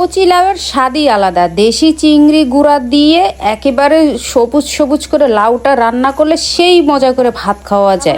কচি লাউয়ের স্বাদই আলাদা। দেশি চিংড়ি গুঁড়া দিয়ে একেবারে সবুজ সবুজ করে লাউটা রান্না করলে সেই মজা করে ভাত খাওয়া যায়।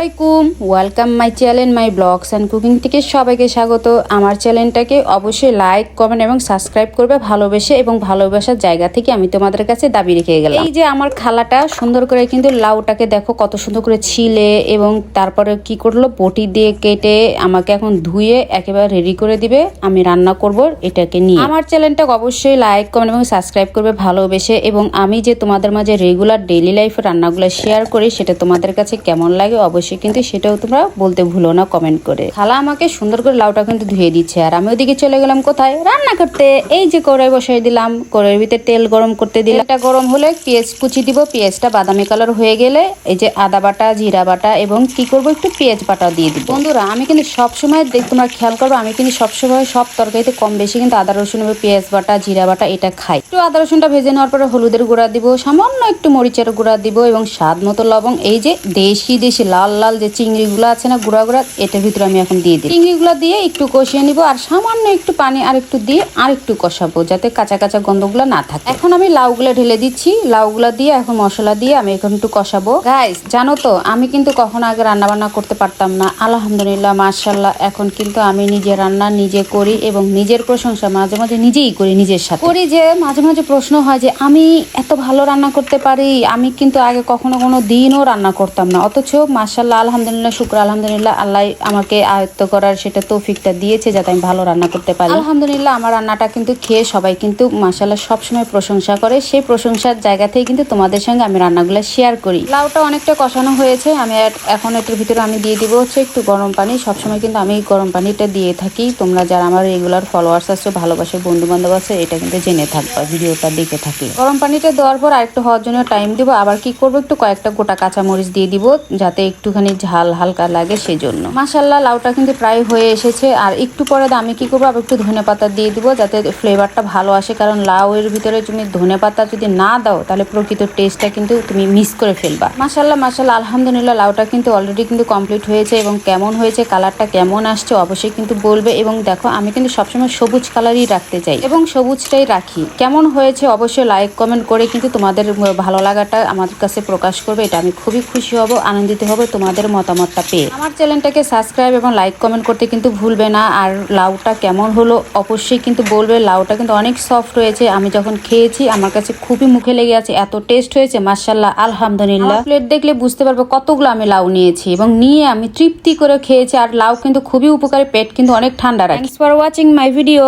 Welcome my channel my blogs and cooking থেকে সবাইকে স্বাগত। আমার চ্যানেলটাকে অবশ্যই লাইক কমেন্ট এবং সাবস্ক্রাইব করবে ভালোবেসে, এবং ভালোবাসার জায়গা থেকে আমি তোমাদের কাছে দাবি রেখে গেলাম। এই যে আমার খালাটা সুন্দর করে কিন্তু লাউটাকে দেখো কত সুন্দর করে ছিলে, এবং তারপরে কি করলো বটি দিয়ে কেটে আমাকে এখন ধুয়ে একেবারে রেডি করে দিবে। আমি রান্না করব এটাকে নিয়ে। আমার চ্যানেলটাকে অবশ্যই লাইক কমেন্ট এবং সাবস্ক্রাইব করবে ভালোবেসে, এবং আমি যে তোমাদের মাঝে রেগুলার ডেইলি লাইফে রান্নাগুলো শেয়ার করি সেটা তোমাদের কাছে কেমন লাগে অবশ্যই কিন্তু সেটাও তোমরা বলতে ভুলো না কমেন্ট করে। খালা আমাকে সুন্দর করে লাউটা কিন্তু ধুয়ে দিচ্ছে, আর আমি ওদিকে চলে গেলাম কোথায় রান্না করতে। এই যে কড়াই বসাই দিলাম, কড়াইয়ের ভিতরে তেল গরম করতে দিলাম। এটা গরম হলে পেঁয়াজ কুচি দিব, পেঁয়াজটা বাদামি কালার হয়ে গেলে এই যে আদা বাটা, জিরা বাটা এবং কি করব একটু পেঁয়াজ বাটা দিয়ে দিব। বন্ধুরা আমি কিন্তু সবসময় তোমরা খেয়াল করবো, আমি কিন্তু সবসময় সব তরকারিতে কম বেশি কিন্তু আদা রসুন এবং পেঁয়াজ বাটা, জিরা বাটা এটা খাই। একটু আদা রসুনটা ভেজে নেওয়ার পরে হলুদের গুঁড়া দিব, সামান্য একটু মরিচের গুঁড়া দিব এবং স্বাদ মতো লবং। এই যে দেশি লাল লাল যে চিংড়িগুলো আছে না গুঁড়া গুঁড়া, এটার ভিতরে আমি এখন দিয়ে দিই। চিংড়িগুলো দিয়ে একটু কষিয়ে নিব, আর সামান্য একটু পানি আর একটু দিয়ে আর একটু কষাবো যাতে কাঁচা কাঁচা গন্ধগুলো না থাকে। এখন আমি লাউগুলো ঢেলে দিচ্ছি, লাউগুলো দিয়ে এখন মশলা দিয়ে আমি এখন একটু কষাবো। গাইস জানো তো আমি কিন্তু কখনো আগে রান্না বান্না করতে পারতাম না, আলহামদুলিল্লাহ মাশাআল্লাহ এখন কিন্তু আমি নিজে রান্না নিজে করি এবং নিজের প্রশংসা মাঝে মাঝে নিজেই করি, নিজের সাথে করি। যে মাঝে মাঝে প্রশ্ন হয় যে আমি এত ভালো রান্না করতে পারি, আমি কিন্তু আগে কখনো কোনো দিনও রান্না করতাম না, অথচ মাশাআল্লাহ আলহামদুলিল্লাহ শুকর আলহামদুলিল্লাহ আল্লাহ আমাকে আয়ত্ত করার সেটা তৌফিকটা দিয়েছে যাতে আমি ভালো রান্না করতে পারি। আলহামদুলিল্লাহ আমার রান্নাটা কিন্তু খেয়ে সবাই কিন্তু মাশাআল্লাহ সবসময় প্রশংসা করে, সেই প্রশংসার জায়গা থেকে কিন্তু তোমাদের সঙ্গে আমি রান্নাগুলো শেয়ার করি। লাউটা অনেকটা কষানো হয়েছে, আমি এখন এটার ভিতরে আমি দিয়ে দিব হচ্ছে একটু গরম পানি। সবসময় কিন্তু আমি গরম পানিটা দিয়ে থাকি, তোমরা যারা আমার রেগুলার ফলোয়ার্স আছে, ভালোবাসার বন্ধু বান্ধব আছে, এটা কিন্তু জেনে থাকবা ভিডিওটা দেখে থাকলে। গরম পানিটা দেওয়ার পর আরেকটু হওয়ার জন্য টাইম দিব, আবার কি করবো একটু কয়েকটা গোটা কাঁচামরিচ দিয়ে দিব যাতে একটুখানি ঝাল হালকা লাগে সেজন্য। মাশাআল্লাহ লাউটা কিন্তু প্রায় হয়ে এসেছে, আর একটু পরে আমি কি করবো আবার একটু ধনেপাতা দিয়ে দিব যাতে ফ্লেভারটা ভালো আসে, কারণ লাউয়ের ভিতরে তুমি ধনেপাতা যদি না দাও তাহলে প্রকৃত টেস্টটা কিন্তু তুমি মিস করে ফেলবা। মাশাআল্লাহ আলহামদুলিল্লাহ লাউটা কিন্তু অলরেডি কিন্তু কমপ্লিট হয়েছে, এবং কেমন হয়েছে কালারটা কেমন আসছে অবশ্যই কিন্তু বলবে। এবং দেখো আমি কিন্তু সবসময় সবুজ কালারই রাখতে চাই এবং সবুজটাই রাখি। কেমন হয়েছে অবশ্যই লাইক কমেন্ট করে কিন্তু তোমাদের ভালো লাগাটা আমার কাছে প্রকাশ করবে, এটা আমি খুবই খুশি হব, আনন্দিত হব তোমাদের মতামতটা পেয়ে। আমার চ্যানেলটাকে সাবস্ক্রাইব এবং লাইক কমেন্ট করতে কিন্তু ভুলবে না। আর লাউটা কেমন হলো অবশ্যই কিন্তু বলবে। লাউটা কিন্তু অনেক সফট হয়েছে, আমি যখন খেয়েছি আমার কাছে খুবই মুখে লেগে আছে, এত টেস্ট হয়েছে মাশাআল্লাহ আলহামদুলিল্লাহ। প্লেট দেখলে বুঝতে পারবে কতগুলো আমি লাউ নিয়েছি এবং নিয়ে আমি তৃপ্তি করে খেয়েছি। আর লাউ কিন্তু খুবই উপকারী, পেট কিন্তু অনেক ঠান্ডা রাখে। Thanks for watching my video.